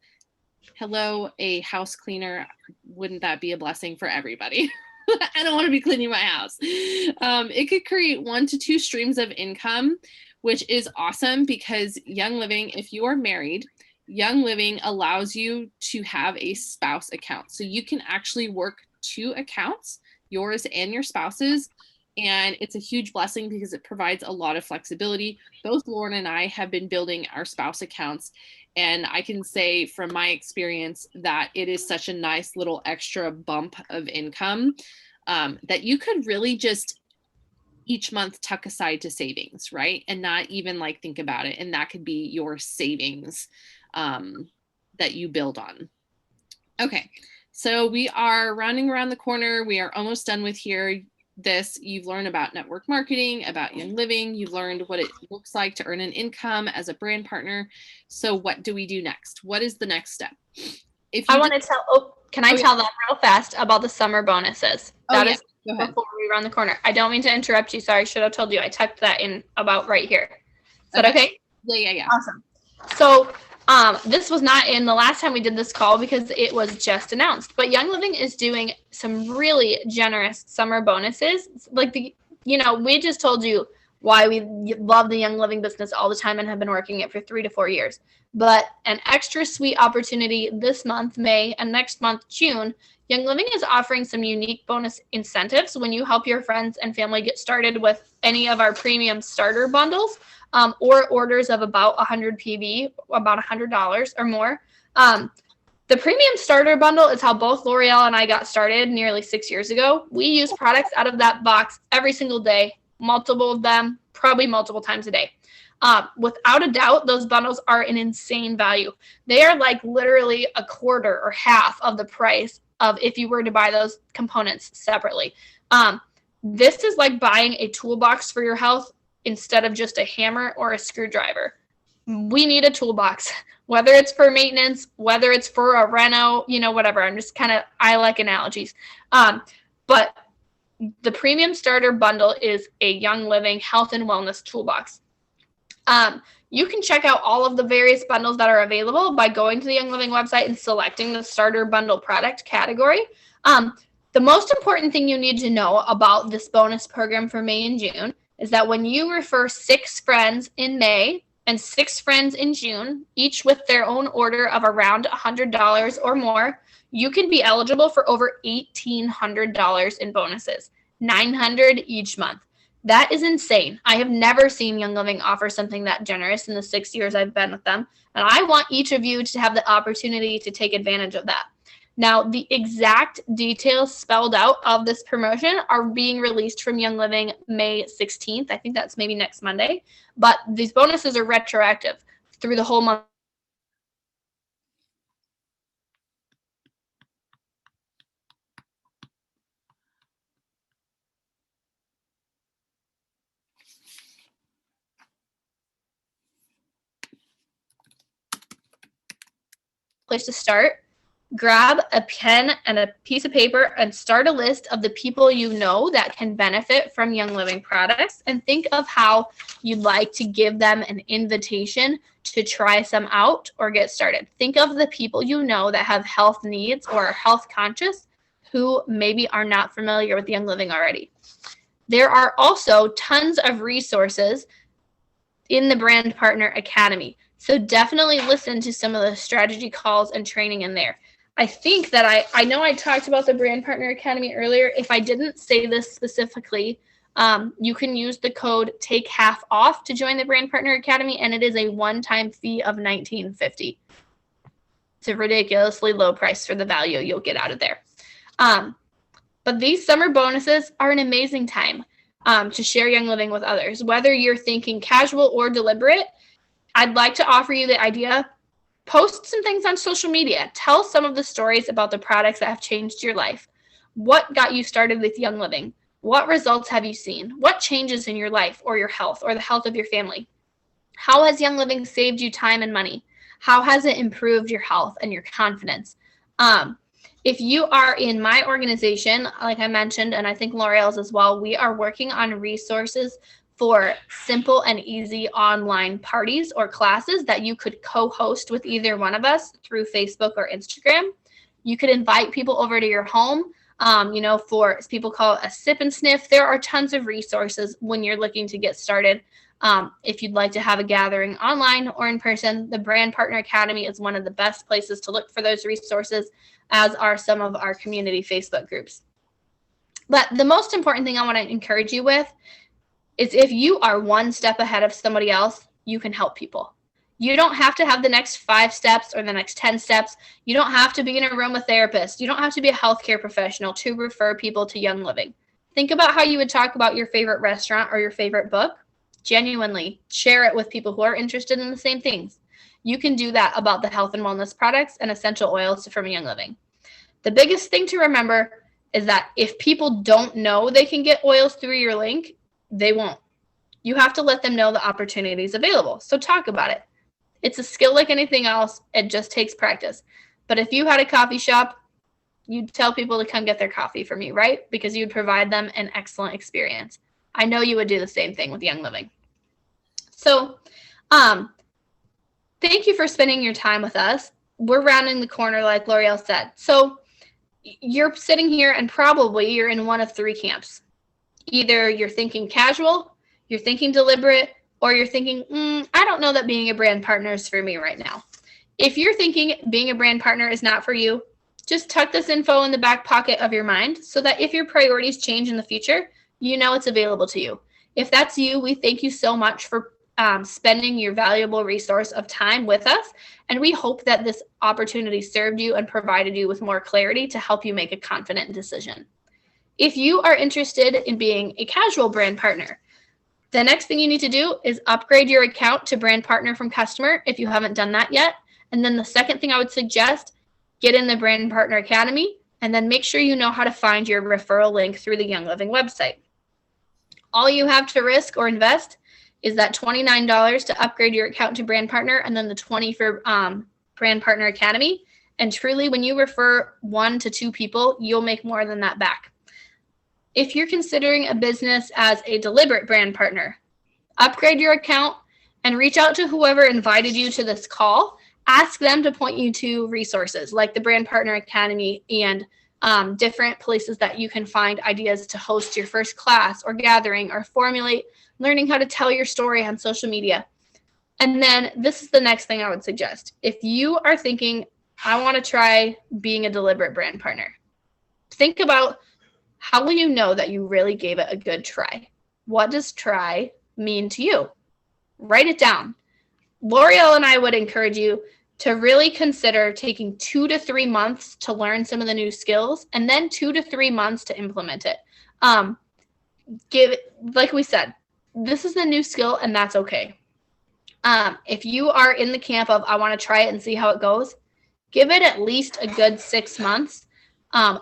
Hello, a house cleaner. Wouldn't that be a blessing for everybody? I don't want to be cleaning my house. It could create 1 to 2 streams of income, which is awesome because Young Living, if you are married, Young Living allows you to have a spouse account. So you can actually work 2 accounts, yours and your spouse's. And it's a huge blessing because it provides a lot of flexibility. Both Lauren and I have been building our spouse accounts. And I can say from my experience that it is such a nice little extra bump of income that you could really just each month tuck aside to savings, right? And not even like think about it. And that could be your savings that you build on. Okay, so we are rounding around the corner. We are almost done with this. You've learned about network marketing, about Young Living. You've learned what it looks like to earn an income as a brand partner. So what do we do next? What is the next step? Can I tell them real fast about the summer bonuses? That is before we round the corner. I don't mean to interrupt you. Sorry, I should have told you. I tucked that in about right here. Is that okay? Yeah. Awesome. So this was not in the last time we did this call because it was just announced, but Young Living is doing some really generous summer bonuses. Like we just told you why we love the Young Living business all the time and have been working it for 3 to 4 years. But an extra sweet opportunity this month, May, and next month, June, Young Living is offering some unique bonus incentives when you help your friends and family get started with any of our premium starter bundles. Or orders of about 100 PV, about $100 or more. The premium starter bundle is how both L'Oreal and I got started nearly 6 years ago. We use products out of that box every single day, multiple of them, probably multiple times a day. Without a doubt, those bundles are an insane value. They are like literally a quarter or half of the price of if you were to buy those components separately. This is like buying a toolbox for your health instead of just a hammer or a screwdriver. We need a toolbox, whether it's for maintenance, whether it's for a reno, whatever. I like analogies. But the premium starter bundle is a Young Living health and wellness toolbox. You can check out all of the various bundles that are available by going to the Young Living website and selecting the starter bundle product category. The most important thing you need to know about this bonus program for May and June is that when you refer 6 friends in May and 6 friends in June, each with their own order of around $100 or more, you can be eligible for over $1,800 in bonuses, $900 each month. That is insane. I have never seen Young Living offer something that generous in the 6 years I've been with them, and I want each of you to have the opportunity to take advantage of that. Now, the exact details spelled out of this promotion are being released from Young Living May 16th. I think that's maybe next Monday. But these bonuses are retroactive through the whole month. Place to start. Grab a pen and a piece of paper and start a list of the people you know that can benefit from Young Living products, and think of how you'd like to give them an invitation to try some out or get started. Think of the people you know that have health needs or are health conscious who maybe are not familiar with Young Living already. There are also tons of resources in the Brand Partner Academy. So definitely listen to some of the strategy calls and training in there. I think that I know I talked about the Brand Partner Academy earlier. If I didn't say this specifically, you can use the code take half off to join the Brand Partner Academy, and it is a one-time fee of $19.50. It's a ridiculously low price for the value you'll get out of there. But these summer bonuses are an amazing time to share Young Living with others. Whether you're thinking casual or deliberate, I'd like to offer you the idea. Post some things on social media. Tell some of the stories about the products that have changed your life. What got you started with Young Living? What results have you seen? What changes in your life or your health or the health of your family? How has Young Living saved you time and money? How has it improved your health and your confidence? If you are in my organization, like I mentioned, and I think L'Oreal's as well, we are working on resources for simple and easy online parties or classes that you could co-host with either one of us through Facebook or Instagram. You could invite people over to your home, for, as people call it, a sip and sniff. There are tons of resources when you're looking to get started. If you'd like to have a gathering online or in person, the Brand Partner Academy is one of the best places to look for those resources, as are some of our community Facebook groups. But the most important thing I want to encourage you with is, if you are one step ahead of somebody else, you can help people. You don't have to have the next 5 steps or the next 10 steps. You don't have to be in a room with therapists. You don't have to be a healthcare professional to refer people to Young Living. Think about how you would talk about your favorite restaurant or your favorite book. Genuinely share it with people who are interested in the same things. You can do that about the health and wellness products and essential oils from Young Living. The biggest thing to remember is that if people don't know they can get oils through your link, they won't. You have to let them know the opportunity is available. So talk about it. It's a skill like anything else. It just takes practice. But if you had a coffee shop, you'd tell people to come get their coffee from you, right? Because you'd provide them an excellent experience. I know you would do the same thing with Young Living. So, thank you for spending your time with us. We're rounding the corner, like L'Oreal said. So you're sitting here and probably you're in one of 3 camps. Either you're thinking casual, you're thinking deliberate, or you're thinking, I don't know that being a brand partner is for me right now. If you're thinking being a brand partner is not for you, just tuck this info in the back pocket of your mind so that if your priorities change in the future, you know it's available to you. If that's you, we thank you so much for spending your valuable resource of time with us. And we hope that this opportunity served you and provided you with more clarity to help you make a confident decision. If you are interested in being a casual brand partner, the next thing you need to do is upgrade your account to brand partner from customer if you haven't done that yet. And then the second thing I would suggest, get in the Brand Partner Academy, and then make sure you know how to find your referral link through the Young Living website. All you have to risk or invest is that $29 to upgrade your account to brand partner, and then the $20 for Brand Partner Academy. And truly, when you refer 1 to 2 people, you'll make more than that back. If you're considering a business as a deliberate brand partner, upgrade your account and reach out to whoever invited you to this call. Ask them to point you to resources like the Brand Partner Academy and different places that you can find ideas to host your first class or gathering or formulate learning how to tell your story on social media. And then this is the next thing I would suggest. If you are thinking, I want to try being a deliberate brand partner, think about, how will you know that you really gave it a good try? What does try mean to you? Write it down. L'Oreal and I would encourage you to really consider taking 2 to 3 months to learn some of the new skills, and then 2 to 3 months to implement it. Like we said, this is a new skill, and that's okay. If you are in the camp of, I want to try it and see how it goes, give it at least a good 6 months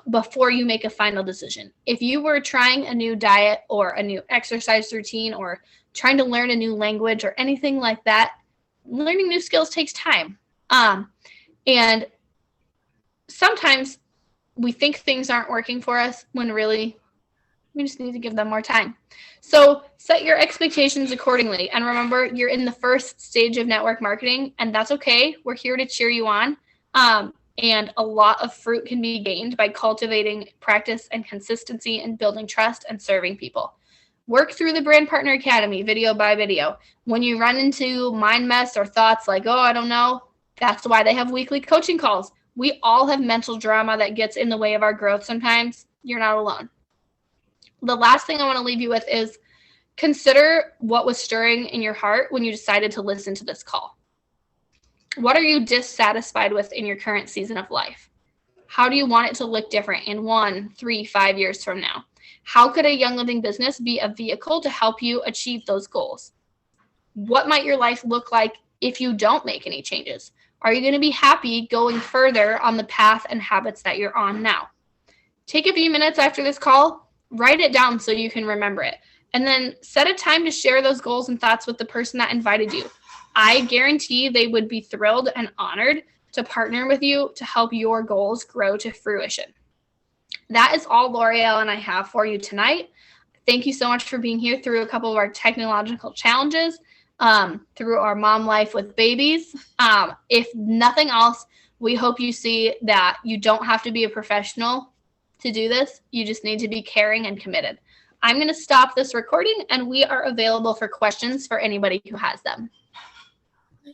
before you make a final decision. If you were trying a new diet or a new exercise routine or trying to learn a new language or anything like that, learning new skills takes time. And sometimes we think things aren't working for us when really we just need to give them more time. So set your expectations accordingly. And remember, you're in the first stage of network marketing, and that's okay. We're here to cheer you on. And a lot of fruit can be gained by cultivating practice and consistency and building trust and serving people. Work through the Brand Partner Academy video by video. When you run into mind mess or thoughts like, oh, I don't know, that's why they have weekly coaching calls. We all have mental drama that gets in the way of our growth sometimes. You're not alone. The last thing I want to leave you with is consider what was stirring in your heart when you decided to listen to this call. What are you dissatisfied with in your current season of life? How do you want it to look different in 1, 3, 5 years from now? How could a Young Living business be a vehicle to help you achieve those goals? What might your life look like if you don't make any changes? Are you going to be happy going further on the path and habits that you're on now? Take a few minutes after this call, write it down so you can remember it, and then set a time to share those goals and thoughts with the person that invited you. I guarantee they would be thrilled and honored to partner with you to help your goals grow to fruition. That is all L'Oreal and I have for you tonight. Thank you so much for being here through a couple of our technological challenges, through our mom life with babies. If nothing else, we hope you see that you don't have to be a professional to do this. You just need to be caring and committed. I'm going to stop this recording, and we are available for questions for anybody who has them.